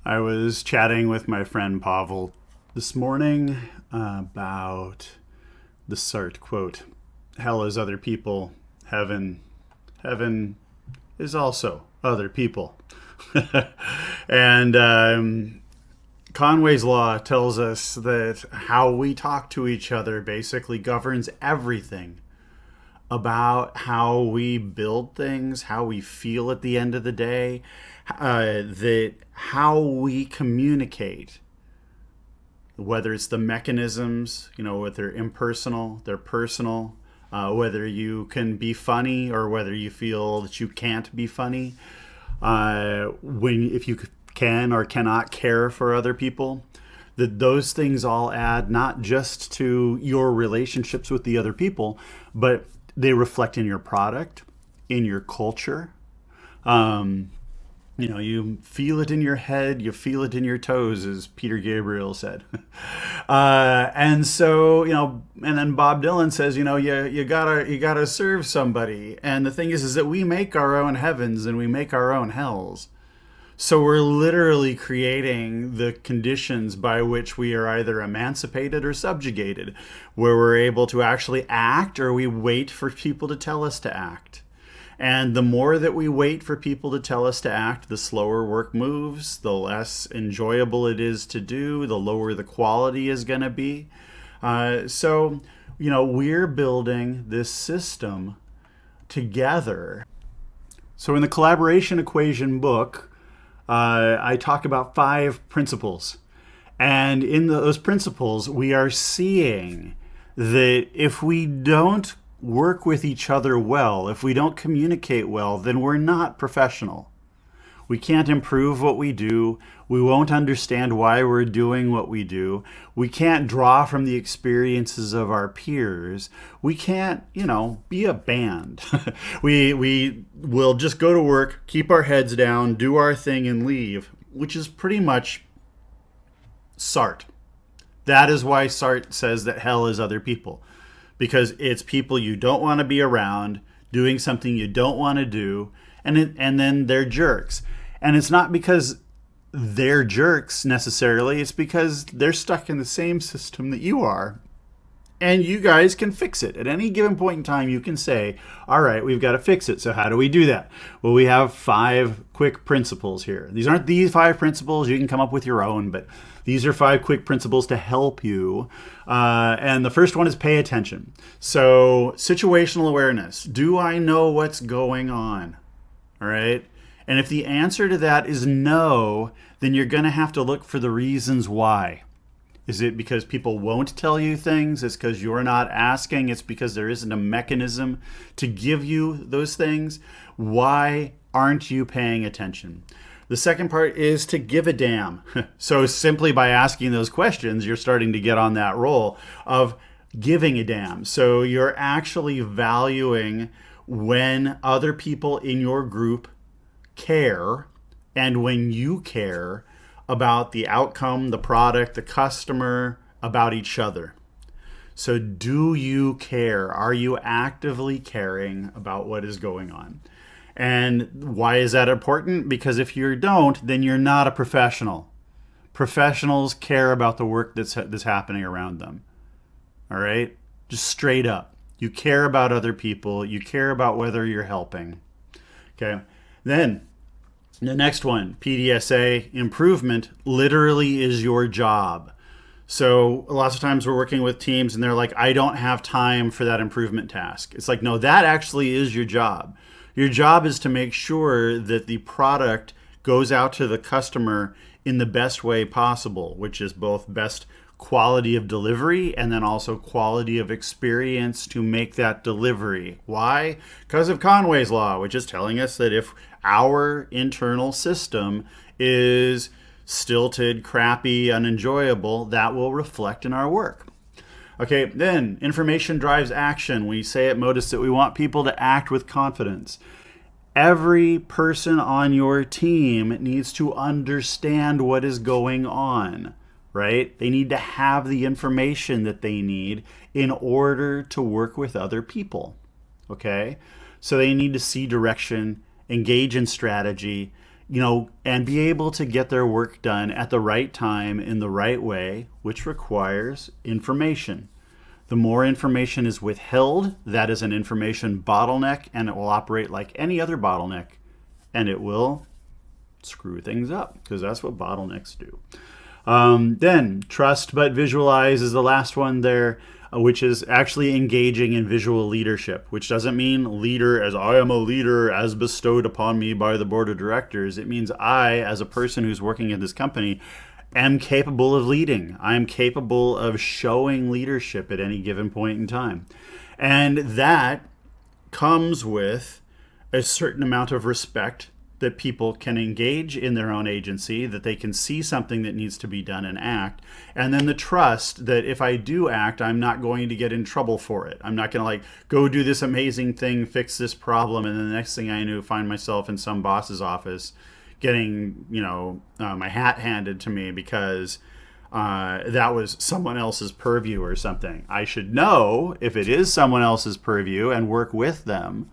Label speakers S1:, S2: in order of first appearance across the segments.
S1: I was chatting with my friend Pavel this morning about the Sartre quote, "Hell is other people, heaven is also other people." And Conway's Law tells us that how we talk to each other basically governs everything about how we build things, how we feel at the end of the day, that how we communicate, whether it's the mechanisms, whether they're impersonal, they're personal, whether you can be funny or whether you feel that you can't be funny, if you can or cannot care for other people, that those things all add not just to your relationships with the other people, but they reflect in your product, in your culture. You feel it in your head, you feel it in your toes, as Peter Gabriel said. And so, and then Bob Dylan says, you gotta serve somebody. And the thing is that we make our own heavens and we make our own hells. So we're literally creating the conditions by which we are either emancipated or subjugated, where we're able to actually act or we wait for people to tell us to act. And the more that we wait for people to tell us to act, the slower work moves, the less enjoyable it is to do, the lower the quality is going to be. So we're building this system together. So in the Collaboration Equation book, I talk about 5 principles. And in those principles, we are seeing that if we don't work with each other well, if we don't communicate well, then we're not professional. We can't improve what we do. We won't understand why we're doing what we do. We can't draw from the experiences of our peers. We can't, be a band. we will just go to work, keep our heads down, do our thing and leave, which is pretty much Sartre. That is why Sartre says that hell is other people. Because it's people you don't want to be around, doing something you don't want to do, and then they're jerks. And it's not because they're jerks necessarily, it's because they're stuck in the same system that you are. And you guys can fix it. At any given point in time, you can say, all right, we've got to fix it. So how do we do that? Well, we have 5 quick principles here. These aren't these 5 principles. You can come up with your own, but these are 5 quick principles to help you. And the first one is pay attention. So situational awareness. Do I know what's going on? All right. And if the answer to that is no, then you're going to have to look for the reasons why. Is it because people won't tell you things? It's because you're not asking? It's because there isn't a mechanism to give you those things? Why aren't you paying attention? The second part is to give a damn. So simply by asking those questions, you're starting to get on that roll of giving a damn. So you're actually valuing when other people in your group care and when you care about the outcome, the product, the customer, about each other. So do you care? Are you actively caring about what is going on? And why is that important? Because if you don't, then you're not a professional. Professionals care about the work that's happening around them. All right? Just straight up. You care about other people. You care about whether you're helping. Okay? Then the next one, PDSA, improvement, literally is your job. So lots of times we're working with teams and they're like, I don't have time for that improvement task. It's like, no, that actually is your job. Your job is to make sure that the product goes out to the customer in the best way possible, which is both best quality of delivery and then also quality of experience to make that delivery. Why? Because of Conway's Law, which is telling us that if our internal system is stilted, crappy, unenjoyable, that will reflect in our work. Okay, then information drives action. We say at Modus that we want people to act with confidence. Every person on your team needs to understand what is going on. right? They need to have the information that they need in order to work with other people, okay? So they need to see direction, engage in strategy, and be able to get their work done at the right time in the right way, which requires information. The more information is withheld, that is an information bottleneck, and it will operate like any other bottleneck, and it will screw things up, because that's what bottlenecks do. Then trust but visualize is the last one there, which is actually engaging in visual leadership, which doesn't mean leader as I am a leader as bestowed upon me by the board of directors. It means I, as a person who's working at this company, am capable of leading. I am capable of showing leadership at any given point in time. And that comes with a certain amount of respect that people can engage in their own agency, that they can see something that needs to be done and act. And then the trust that if I do act, I'm not going to get in trouble for it. I'm not going to go do this amazing thing, fix this problem, and then the next thing I knew, find myself in some boss's office getting, my hat handed to me because that was someone else's purview or something. I should know if it is someone else's purview and work with them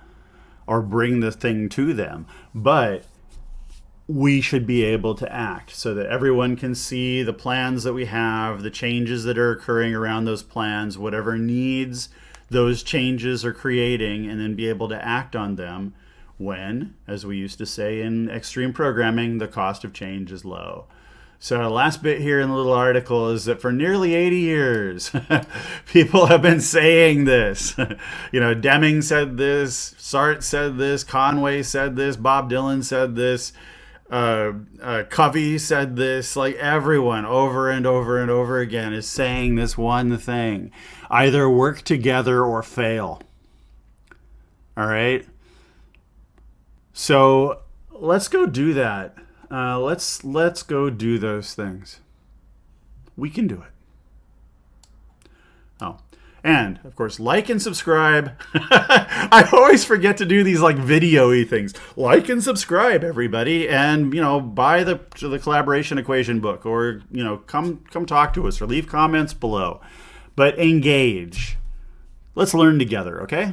S1: or bring the thing to them. But we should be able to act so that everyone can see the plans that we have, the changes that are occurring around those plans, whatever needs those changes are creating, and then be able to act on them when, as we used to say in extreme programming, the cost of change is low. So the last bit here in the little article is that for nearly 80 years, people have been saying this. Deming said this, Sartre said this, Conway said this, Bob Dylan said this, Covey said this. Everyone over and over and over again is saying this one thing: either work together or fail. All right? So let's go do that. Let's go do those things. We can do it. Oh, and of course, like and subscribe. I always forget to do these video-y things. Like and subscribe, everybody, and buy the Collaboration Equation book, or come talk to us, or leave comments below. But engage. Let's learn together, okay?